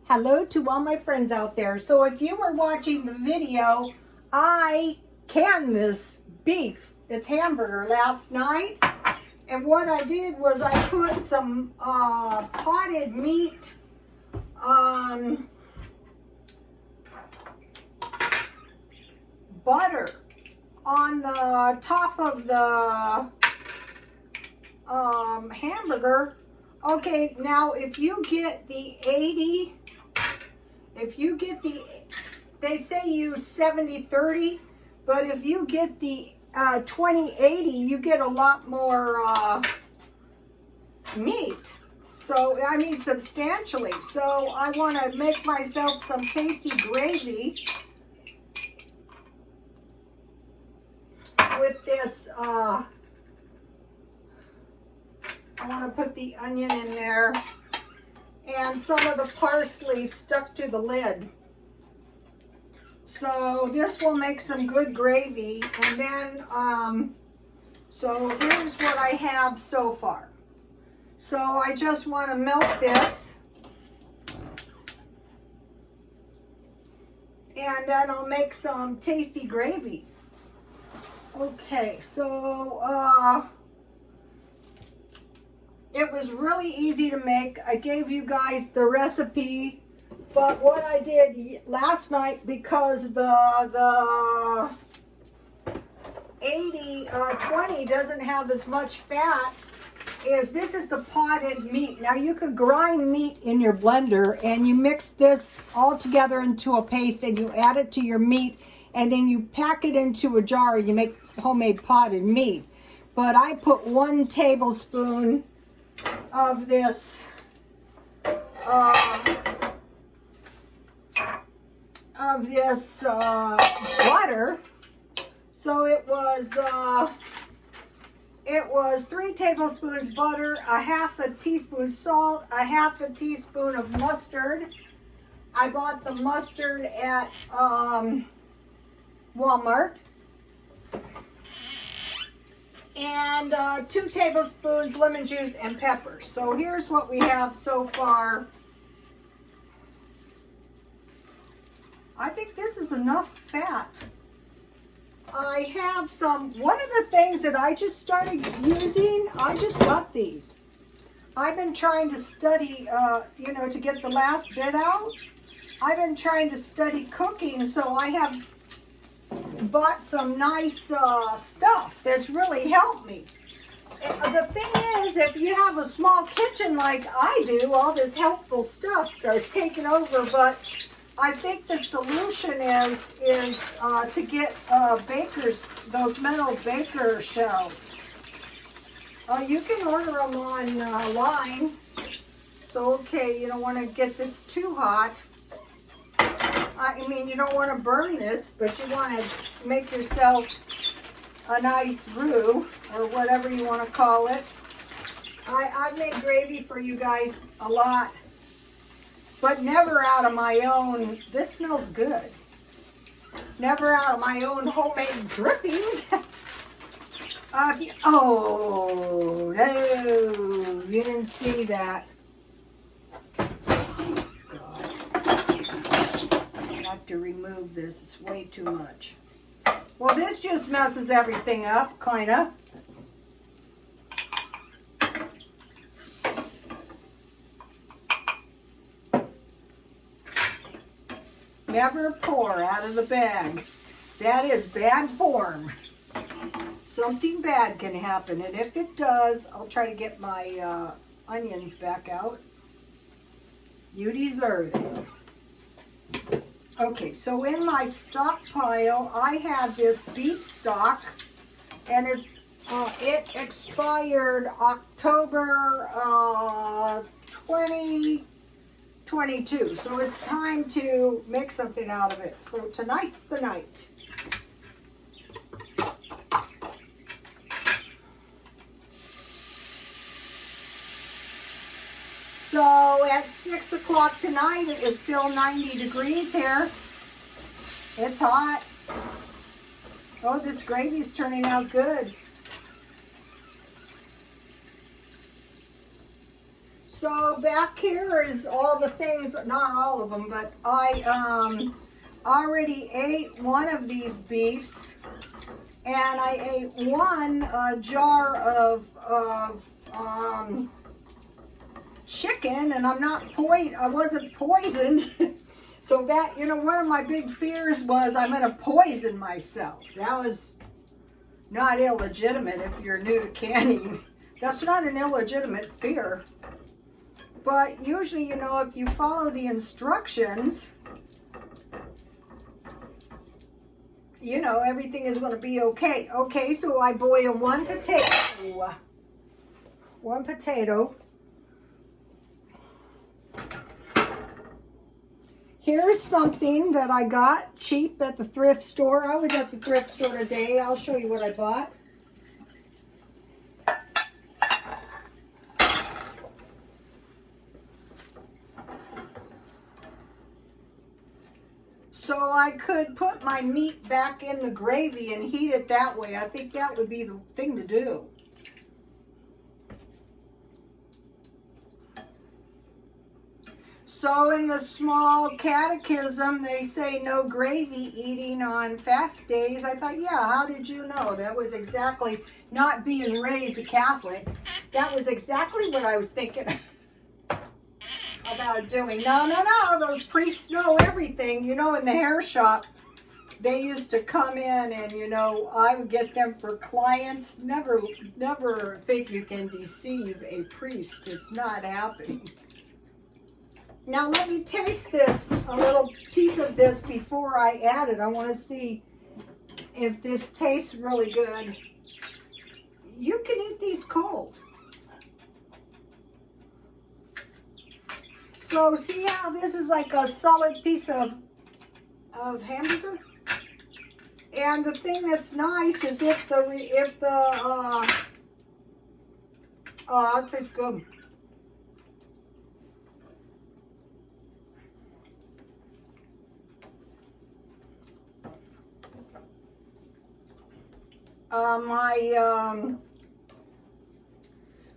Hello to all my friends out there. So if you were watching the video, I canned this beef. It's hamburger last night. And what I did was I put some potted meat butter on the top of the hamburger. Okay, now if you get the 80, they say use 70-30, but if you get the 20-80, you get a lot more meat. So, I mean, substantially. So I want to make myself some tasty gravy with this. I want to put the onion in there and some of the parsley stuck to the lid. So this will make some good gravy. And then, so here's what I have so far. So I just want to melt this. And then I'll make some tasty gravy. Okay, so, it was really easy to make. I gave you guys the recipe, but what I did last night, because the 80-20 doesn't have as much fat, is this is the potted meat. Now you could grind meat in your blender and you mix this all together into a paste and you add it to your meat and then you pack it into a jar. You make homemade potted meat. But I put 1 tablespoon of this butter. So it was 3 tablespoons butter, a half a teaspoon salt, a half a teaspoon of mustard. I bought the mustard at Walmart. And 2 tablespoons lemon juice and pepper. So here's what we have so far. I think this is enough fat. I have one of the things that I just started using, I just got these. I've been trying to study, to get the last bit out. I've been trying to study cooking, so I have bought some nice stuff that's really helped me. The thing is, if you have a small kitchen like I do, all this helpful stuff starts taking over. But I think the solution is to get those metal baker shells. You can order them online. So okay, you don't want to get this too hot. I mean, you don't want to burn this, but you want to make yourself a nice roux, or whatever you want to call it. I've made gravy for you guys a lot, but never out of my own. This smells good. Never out of my own homemade drippings. Oh, no, you didn't see that. To remove this, it's way too much. Well, this just messes everything up, kind of. Never pour out of the bag. That is bad form. Something bad can happen, and if it does, I'll try to get my onions back out. You deserve it. Okay, so in my stockpile, I have this beef stock, and it expired October 2022. So it's time to make something out of it. So tonight's the night. So at 6 o'clock tonight, it was still 90 degrees here. It's hot. Oh, this gravy's turning out good. So back here is all the things, not all of them, but I already ate one of these beefs, and I ate one jar of chicken, and I wasn't poisoned. So that, you know, one of my big fears was I'm gonna poison myself. That was not illegitimate if you're new to canning. That's not an illegitimate fear. But usually, you know, if you follow the instructions, you know, everything is going to be okay. Okay, so I boil one potato. One potato. Here's something that I got cheap at the thrift store. I was at the thrift store today. I'll show you what I bought. So I could put my meat back in the gravy and heat it that way. I think that would be the thing to do. So in the small catechism, they say no gravy eating on fast days. I thought, yeah, how did you know? That was exactly, not being raised a Catholic, that was exactly what I was thinking about doing. No, those priests know everything. You know, in the hair shop, they used to come in and, you know, I would get them for clients. Never think you can deceive a priest. It's not happening. Now let me taste this, a little piece of this before I add it. I want to see if this tastes really good. You can eat these cold. So see how this is like a solid piece of hamburger? And the thing that's nice is it tastes good.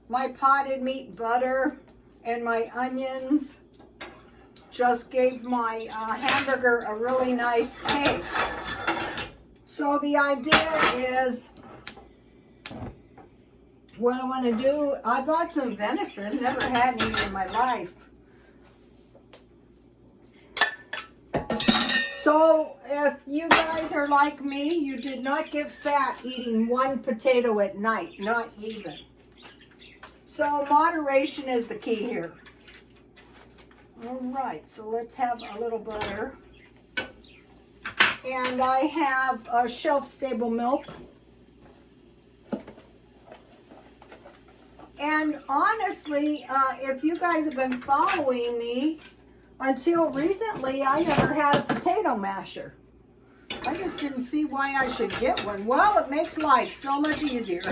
My potted meat butter and my onions just gave my hamburger a really nice taste. So the idea is, what I want to do, I bought some venison, never had any in my life. So if you guys are like me, you did not get fat eating one potato at night, not even. So moderation is the key here. All right, so let's have a little butter. And I have a shelf-stable milk. And honestly, if you guys have been following me, until recently, I never had a potato masher. I just didn't see why I should get one. Well, it makes life so much easier.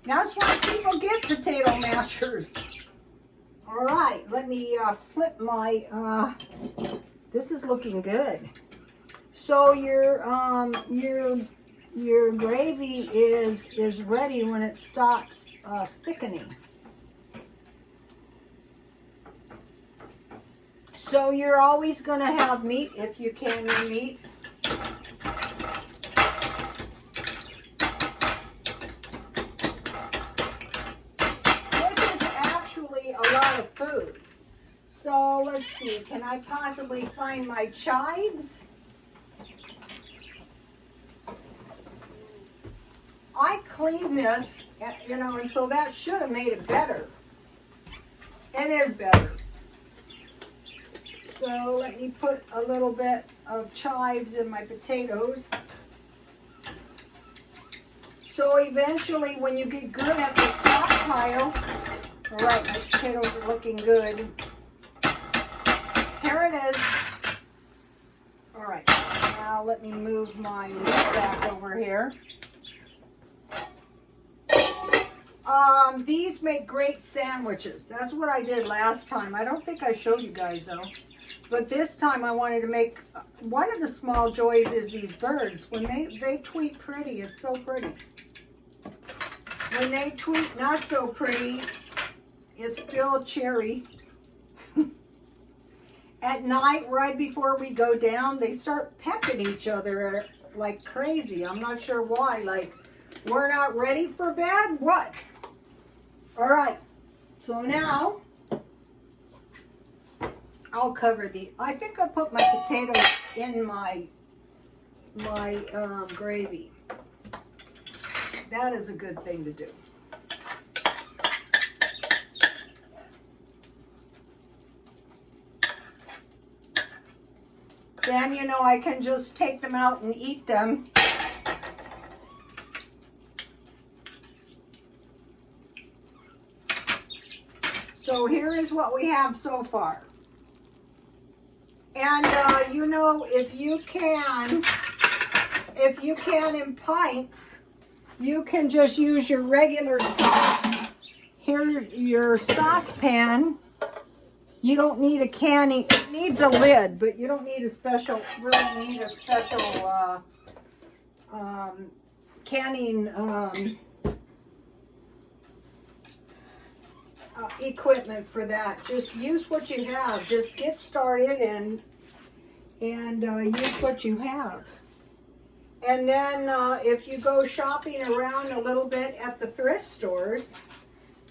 That's why people get potato mashers. All right, let me flip my, this is looking good. So your gravy is ready when it stops thickening. So you're always going to have meat if you can eat meat. This is actually a lot of food. So let's see, can I possibly find my chives? I cleaned this, you know, and so that should have made it better. It is better. So let me put a little bit of chives in my potatoes. So eventually when you get good at the stockpile, all right, my potatoes are looking good. Here it is. All right, now let me move my meat back over here. These make great sandwiches. That's what I did last time. I don't think I showed you guys though. But this time I wanted to make, one of the small joys is these birds. When they tweet pretty, it's so pretty. when they tweet not so pretty, it's still cherry. At night, right before we go down, they start pecking each other like crazy. I'm not sure why. Like, we're not ready for bed? What? All right. So now, I'll cover the, I think I put my potatoes in my gravy. That is a good thing to do. Then, you know, I can just take them out and eat them. So here is what we have so far. And, you know, if you can in pints, you can just use your regular sauce. Here's your saucepan. You don't need a canning, it needs a lid, but you don't need a special, really need a special canning equipment for that. Just use what you have. Just get started and use what you have. And then if you go shopping around a little bit at the thrift stores,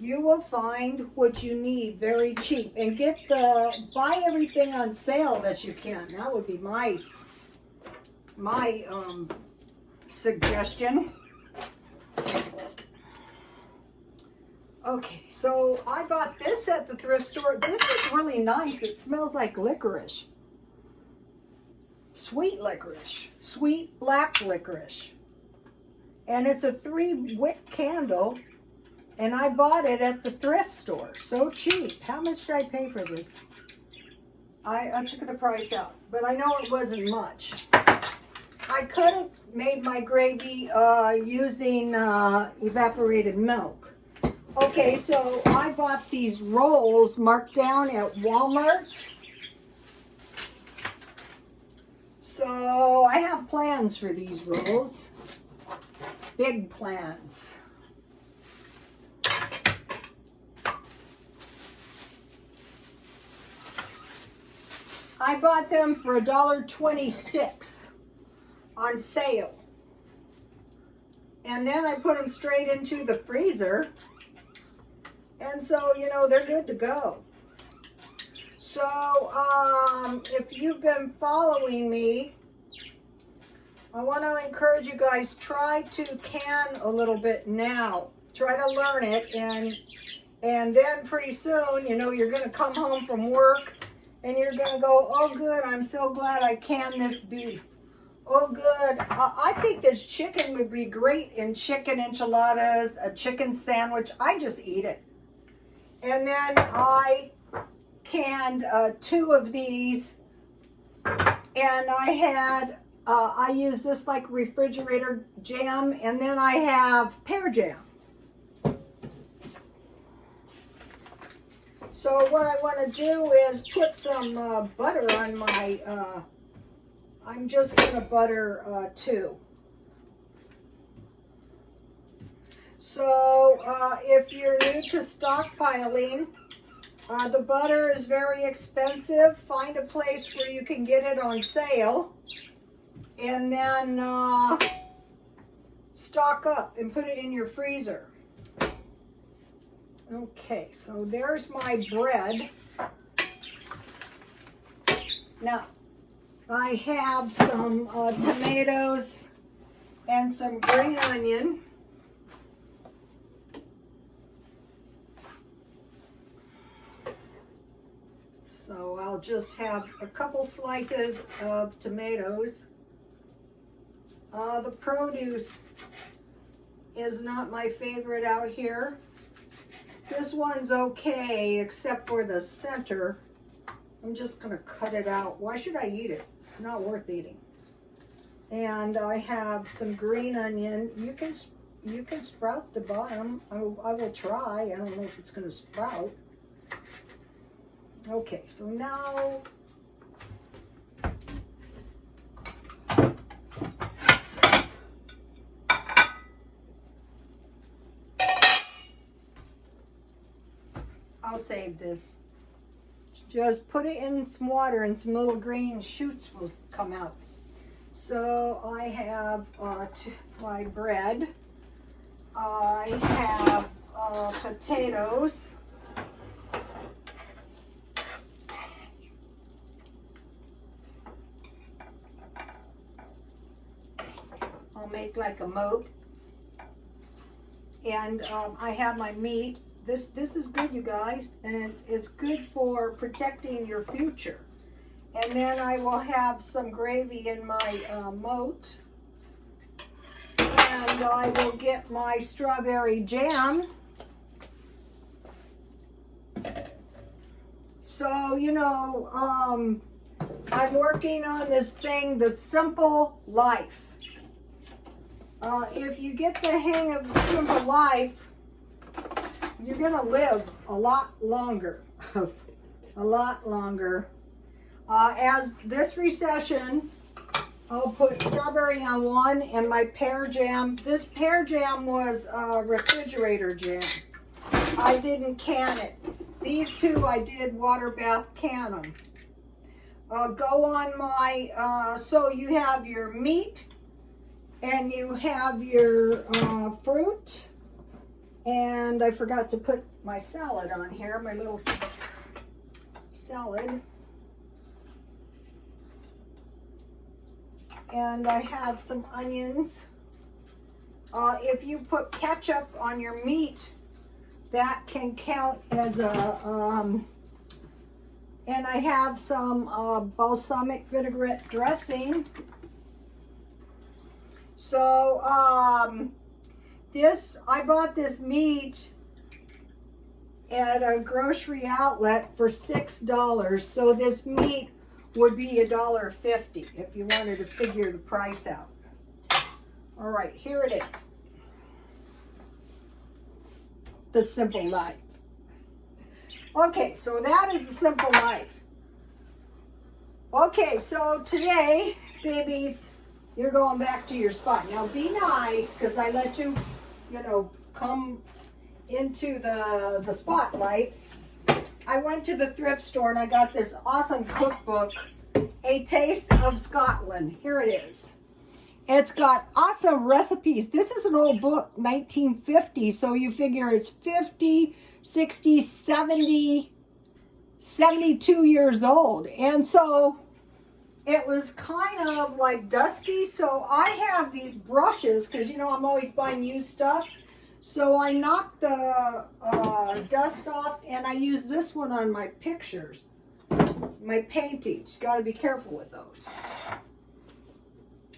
you will find what you need very cheap. And buy everything on sale that you can. That would be my suggestion. Okay, so I bought this at the thrift store. This is really nice. It smells like licorice. Sweet licorice. Sweet black licorice. And it's a 3-wick candle. And I bought it at the thrift store. So cheap. How much did I pay for this? I took the price out. But I know it wasn't much. I could have made my gravy using evaporated milk. Okay, so I bought these rolls marked down at Walmart. So I have plans for these rolls. Big plans. I bought them for $1.26 on sale. And then I put them straight into the freezer. And so, you know, they're good to go. So, if you've been following me, I want to encourage you guys, try to can a little bit now. Try to learn it, and then pretty soon, you know, you're going to come home from work, and you're going to go, oh, good, I'm so glad I canned this beef. Oh, good. I think this chicken would be great in chicken enchiladas, a chicken sandwich. I just eat it. And then I canned 2 of these, and I had, I use this like refrigerator jam, and then I have pear jam. So what I want to do is put some butter on my, I'm just going to butter 2. So if you're new to stockpiling, the butter is very expensive. Find a place where you can get it on sale, and then stock up and put it in your freezer. Okay, so there's my bread. Now, I have some tomatoes and some green onion. So I'll just have a couple slices of tomatoes. The produce is not my favorite out here. This one's okay, except for the center. I'm just gonna cut it out. Why should I eat it? It's not worth eating. And I have some green onion. You can sprout the bottom. I will try. I don't know if it's gonna sprout. Okay, so now I'll save this. Just put it in some water and some little green shoots will come out. So I have my bread. I have potatoes. I'll make like a moat. And I have my meat. This is good, you guys, and it's good for protecting your future. And then I will have some gravy in my moat. And I will get my strawberry jam. So, you know, I'm working on this thing, The Simple Life. If you get the hang of The Simple Life, you're going to live a lot longer. A lot longer. As this recession, I'll put strawberry on one and my pear jam. This pear jam was refrigerator jam. I didn't can it. These two I did water bath can them. Go on my, so you have your meat and you have your fruit. And I forgot to put my salad on here, my little salad. And I have some onions. If you put ketchup on your meat, that can count as a, and I have some balsamic vinaigrette dressing. So, I bought this meat at a grocery outlet for $6. So this meat would be $1.50 if you wanted to figure the price out. All right, here it is. The Simple Life. Okay, so that is The Simple Life. Okay, so today, babies, you're going back to your spot. Now be nice, because I let you, you know, come into the spotlight. I went to the thrift store and I got this awesome cookbook, A Taste of Scotland. Here it is. It's got awesome recipes. This is an old book, 1950, so you figure it's 50, 60, 70, 72 years old. And so it was kind of like dusty, so I have these brushes, because you know I'm always buying used stuff. So I knocked the dust off, and I use this one on my pictures, my paintings. Got to be careful with those.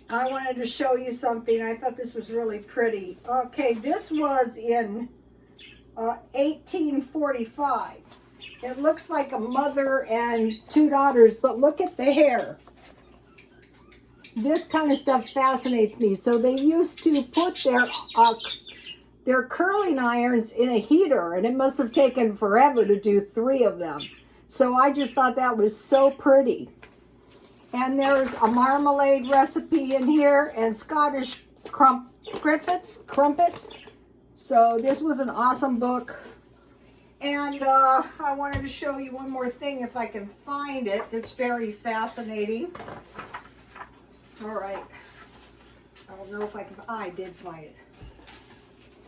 I wanted to show you something. I thought this was really pretty. Okay, this was in 1845. It looks like a mother and two daughters, but look at the hair. This kind of stuff fascinates me. So they used to put their curling irons in a heater, and it must have taken forever to do 3 of them. So I just thought that was so pretty. And there's a marmalade recipe in here and Scottish crumpets. So this was an awesome book. And I wanted to show you one more thing if I can find it. It's very fascinating. All right. I don't know if I can. I did find it.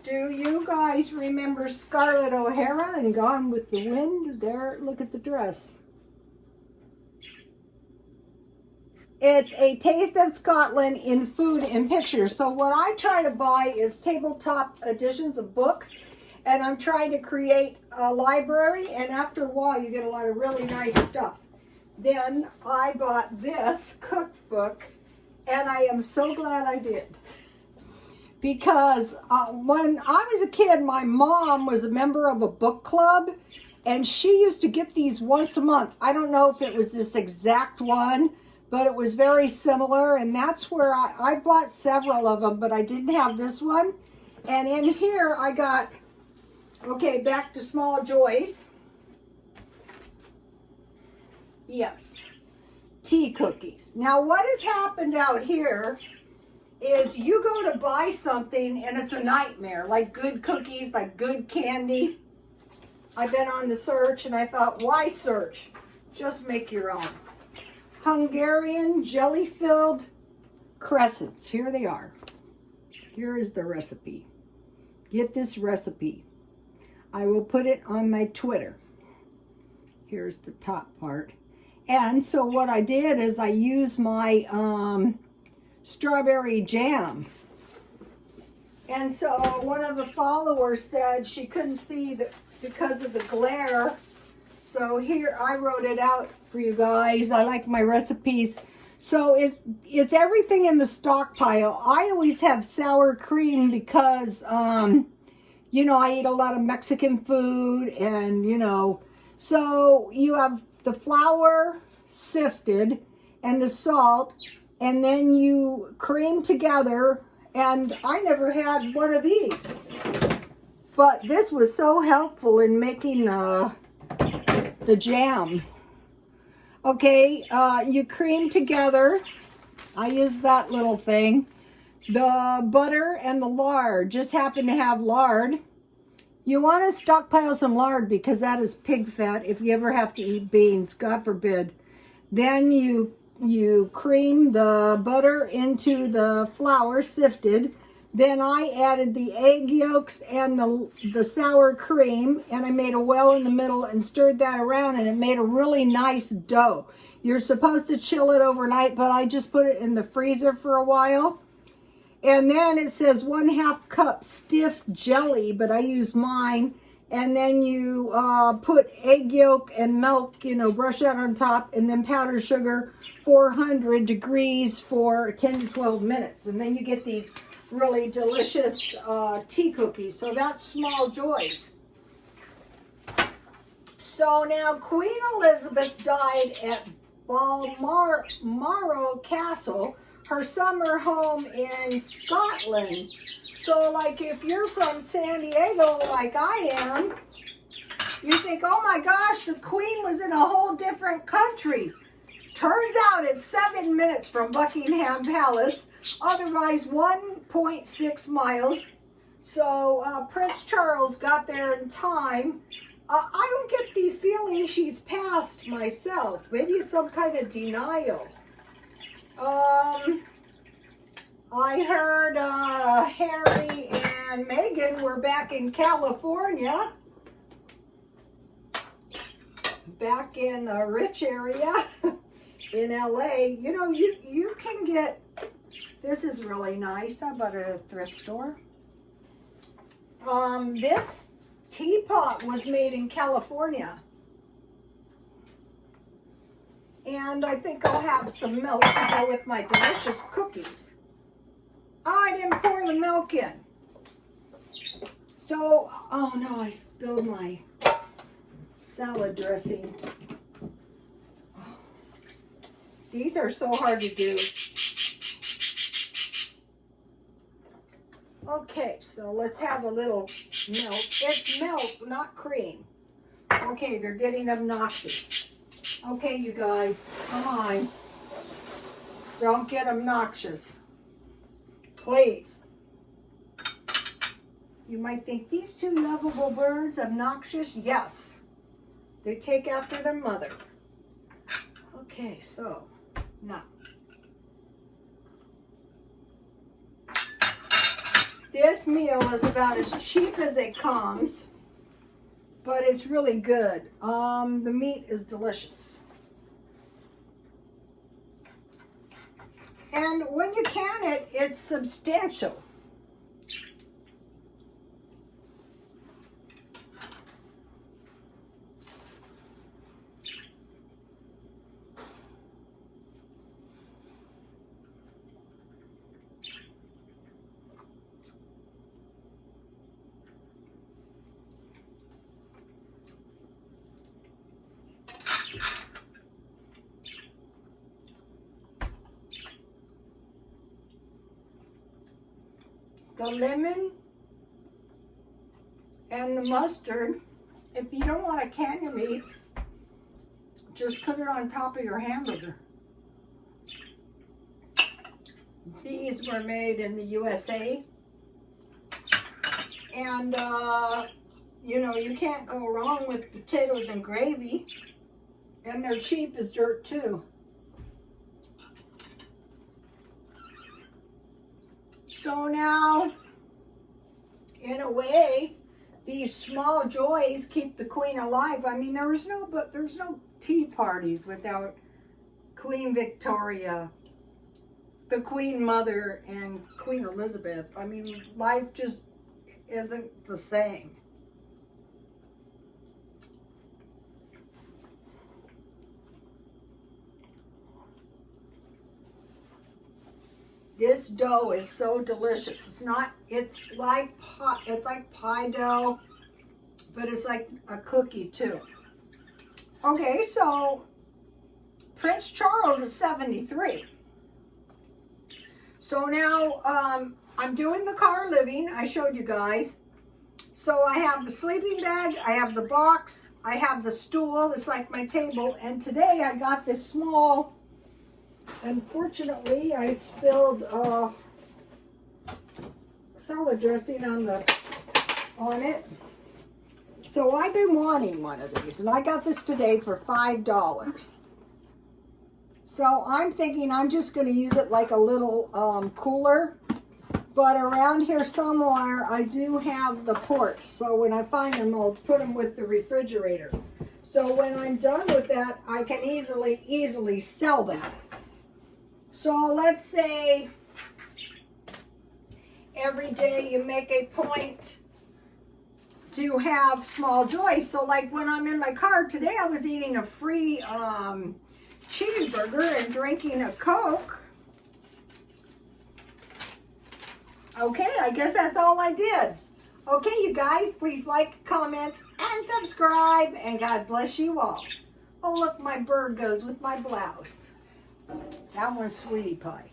Do you guys remember Scarlett O'Hara and Gone with the Wind? There, look at the dress. It's A Taste of Scotland in Food and Pictures. So what I try to buy is tabletop editions of books, and I'm trying to create a library, and after a while you get a lot of really nice stuff. Then I bought this cookbook, and I am so glad I did. Because when I was a kid, my mom was a member of a book club, and she used to get these once a month. I don't know if it was this exact one, but it was very similar, and that's where I bought several of them, but I didn't have this one. And in here I got, okay, back to small joys. Yes, tea cookies. Now what has happened out here is you go to buy something and it's a nightmare, like good cookies, like good candy. I've been on the search and I thought, why search? Just make your own. Hungarian jelly-filled crescents. Here they are. Here is the recipe. Get this recipe. I will put it on my Twitter. Here's the top part. And so what I did is I used my strawberry jam. And so one of the followers said she couldn't see that because of the glare. So here, I wrote it out for you guys. I like my recipes. So it's everything in the stockpile. I always have sour cream because, you know, I eat a lot of Mexican food and, you know. So you have the flour sifted and the salt, and then you cream together. And I never had one of these. But this was so helpful in making the jam. Okay, you cream together. I use that little thing. The butter and the lard. Just happen to have lard. You want to stockpile some lard because that is pig fat if you ever have to eat beans, God forbid. Then you cream the butter into the flour sifted. Then I added the egg yolks and the sour cream, and I made a well in the middle and stirred that around, and it made a really nice dough. You're supposed to chill it overnight, but I just put it in the freezer for a while. And then it says 1/2 cup stiff jelly, but I use mine. And then you put egg yolk and milk, you know, brush that on top, and then powdered sugar, 400 degrees for 10 to 12 minutes. And then you get these really delicious tea cookies. So that's small joys. So now Queen Elizabeth died at Balmoral Castle, her summer home in Scotland. So like if you're from San Diego like I am, you think, oh my gosh, the Queen was in a whole different country. Turns out it's 7 minutes from Buckingham Palace, otherwise 1.6 miles. So Prince Charles got there in time. I don't get the feeling she's passed myself. Maybe some kind of denial. I heard Harry and Meghan were back in California. Back in a rich area in LA. You know, you can get, this is really nice. I bought it at a thrift store. This teapot was made in California. And I think I'll have some milk to go with my delicious cookies. Oh, I didn't pour the milk in. So, oh no, I spilled my salad dressing. Oh, these are so hard to do. Okay, so let's have a little milk. It's milk, not cream. Okay, they're getting obnoxious. Okay, you guys, come on. Don't get obnoxious. Please. You might think, these two lovable birds obnoxious? Yes. They take after their mother. Okay, so, now. This meal is about as cheap as it comes, but it's really good. The meat is delicious. And when you can it, it's substantial. The lemon and the mustard, if you don't want to can your meat, just put it on top of your hamburger. These were made in the USA. And you know, you can't go wrong with potatoes and gravy. And they're cheap as dirt too. So now, in a way, these small joys keep the Queen alive. I mean, there's no tea parties without Queen Victoria, the Queen Mother, and Queen Elizabeth. I mean, life just isn't the same. This dough is so delicious. It's like pie dough, but it's like a cookie too. Okay, so Prince Charles is 73. So now I'm doing the car living. I showed you guys. So I have the sleeping bag, I have the box, I have the stool. It's like my table. And today I got this small. Unfortunately, I spilled salad dressing on it. So I've been wanting one of these, and I got this today for $5. So I'm thinking I'm just going to use it like a little cooler. But around here somewhere, I do have the ports. So when I find them, I'll put them with the refrigerator. So when I'm done with that, I can easily sell them. So let's say every day you make a point to have small joys. So like when I'm in my car today, I was eating a free cheeseburger and drinking a Coke. Okay, I guess that's all I did. Okay, you guys, please like, comment, and subscribe, and God bless you all. Oh, look, my bird goes with my blouse. That one's Sweetie Pie.